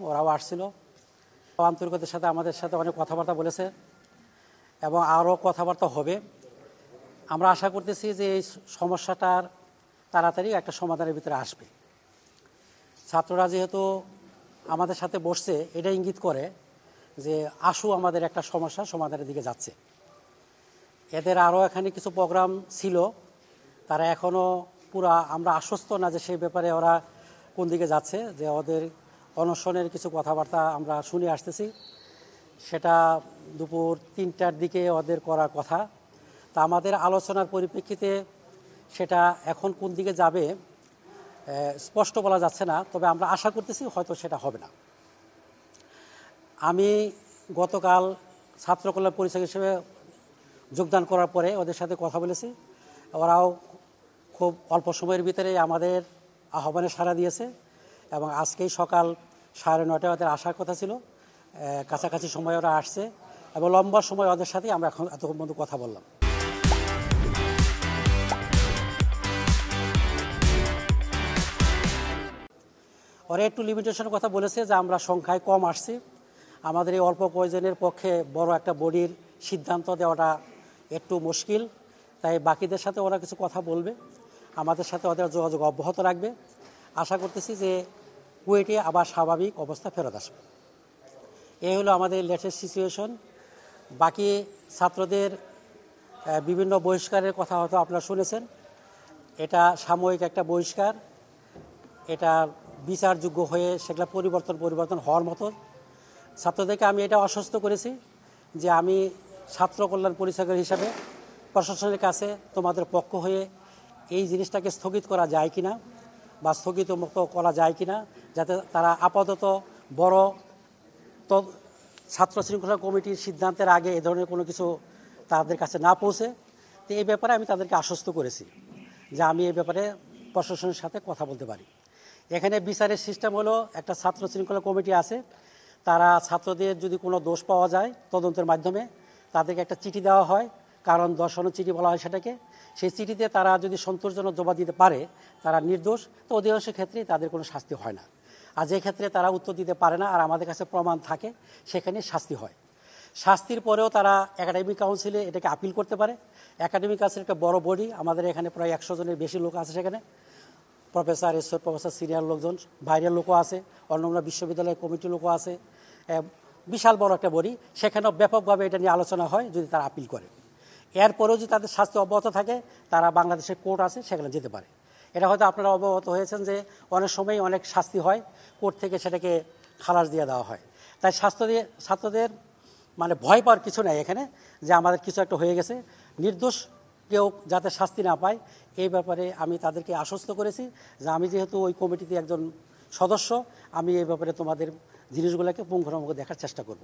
ওরাও আসছিল, আন্তরিকতার সাথে আমাদের সাথে অনেক কথাবার্তা বলেছে এবং আরও কথাবার্তা হবে। আমরা আশা করতেছি যে এই সমস্যাটার তাড়াতাড়ি একটা সমাধানের ভিতরে আসবে। ছাত্ররা যেহেতু আমাদের সাথে বসছে, এটা ইঙ্গিত করে যে আশু আমাদের একটা সমস্যা সমাধানের দিকে যাচ্ছে। এদের আরও এখানে কিছু প্রোগ্রাম ছিল, তারা এখনও পুরা আমরা আশ্বস্ত না যে সেই ব্যাপারে ওরা কোন দিকে যাচ্ছে। যে ওদের অনশনের কিছু কথাবার্তা আমরা শুনে আসতেছি, সেটা দুপুর 3টার দিকে ওদের করার কথা। তা আমাদের আলোচনার পরিপ্রেক্ষিতে সেটা এখন কোন দিকে যাবে স্পষ্ট বলা যাচ্ছে না, তবে আমরা আশা করতেছি হয়তো সেটা হবে না। আমি গতকাল ছাত্র কল্যাণ পরিষদ হিসেবে যোগদান করার পরে ওদের সাথে কথা বলেছি। ওরাও খুব অল্প সময়ের ভিতরে আমাদের আহ্বানে সাড়া দিয়েছে এবং আজকেই সকাল 9:30 ওদের আসার কথা ছিল। কাছাকাছি সময় ওরা আসছে এবং লম্বা সময় ওদের সাথে আমরা এখন এতক্ষণ পর্যন্ত কথা বললাম। ওরা একটু লিমিটেশনের কথা বলেছে যে আমরা সংখ্যায় কম আসছি, আমাদের এই অল্প কয়েকজনের পক্ষে বড় একটা বডির সিদ্ধান্ত দেওয়াটা একটু মুশকিল, তাই বাকিদের সাথে ওরা কিছু কথা বলবে, আমাদের সাথে ওদের যোগাযোগ অব্যাহত রাখবে। আশা করতেছি যে কুয়েটে আবার স্বাভাবিক অবস্থা ফেরত আসবে। এই হলো আমাদের লেটেস্ট সিচুয়েশন। বাকি ছাত্রদের বিভিন্ন বহিষ্কারের কথা হয়তো আপনারা শুনেছেন। এটা সাময়িক একটা বহিষ্কার, এটা বিচারযোগ্য হয়ে সেগুলো পরিবর্তন হওয়ার মতো। ছাত্রদেরকে আমি এটা আশ্বস্ত করেছি যে আমি ছাত্র কল্যাণ পরিচালক হিসাবে প্রশাসনের কাছে তোমাদের পক্ষ হয়ে এই জিনিসটাকে স্থগিত করা যায় কিনা বা স্থগিত মুক্ত করা যায় কিনা, যাতে তারা আপাতত বড় ছাত্র শৃঙ্খলা কমিটির সিদ্ধান্তের আগে এ ধরনের কোনো কিছু তাদের কাছে না পৌঁছে। তো এই ব্যাপারে আমি তাদেরকে আশ্বস্ত করেছি যে আমি এই ব্যাপারে প্রশাসনের সাথে কথা বলতে পারি। এখানে বিচারের সিস্টেম হলো, একটা ছাত্র শৃঙ্খলা কমিটি আছে, তারা ছাত্রদের যদি কোনো দোষ পাওয়া যায় তদন্তের মাধ্যমে তাদেরকে একটা চিঠি দেওয়া হয়, কারণ দর্শানোর চিঠি বলা হয় সেটাকে। সেই চিঠিতে তারা যদি সন্তোষজনক জবাব দিতে পারে তারা নির্দোষ, তো অধিকাংশ ক্ষেত্রেই তাদের কোনো শাস্তি হয় না। আর যে ক্ষেত্রে তারা উত্তর দিতে পারে না আর আমাদের কাছে প্রমাণ থাকে, সেখানে শাস্তি হয়। শাস্তির পরেও তারা একাডেমিক কাউন্সিলে এটাকে আপিল করতে পারে। একাডেমিক কাউন্সিল একটা বড় বডি, আমাদের এখানে প্রায় 100 জনের বেশি লোক আছে সেখানে, প্রফেসর, প্রফেসর, সিনিয়র লোকজন, বাইরের লোকও আছে, অন্য বিশ্ববিদ্যালয়ের কমিটির লোকও আছে, বিশাল বড় একটা বডি। সেখানেও ব্যাপকভাবে এটা নিয়ে আলোচনা হয় যদি তারা আপিল করে। এরপরেও যদি তাদের শাস্তি অব্যাহত থাকে, তারা বাংলাদেশের কোর্ট আছে সেখানে যেতে পারে। এটা হয়তো আপনারা অবগত হয়েছেন যে অনেক সময় অনেক শাস্তি হয়, কোর্ট থেকে সেটাকে খালাস দিয়ে দেওয়া হয়। তাই ছাত্রদের মানে ভয় পাওয়ার কিছু নেই এখানে, যে আমাদের কিছু একটা হয়ে গেছে। নির্দোষ কেউ যাতে শাস্তি না পায় এই ব্যাপারে আমি তাদেরকে আশ্বস্ত করেছি যে আমি যেহেতু ওই কমিটিতে একজন সদস্য, আমি এই ব্যাপারে তোমাদের জিনিসগুলোকে পুঙ্খানুপুঙ্খ দেখার চেষ্টা করব।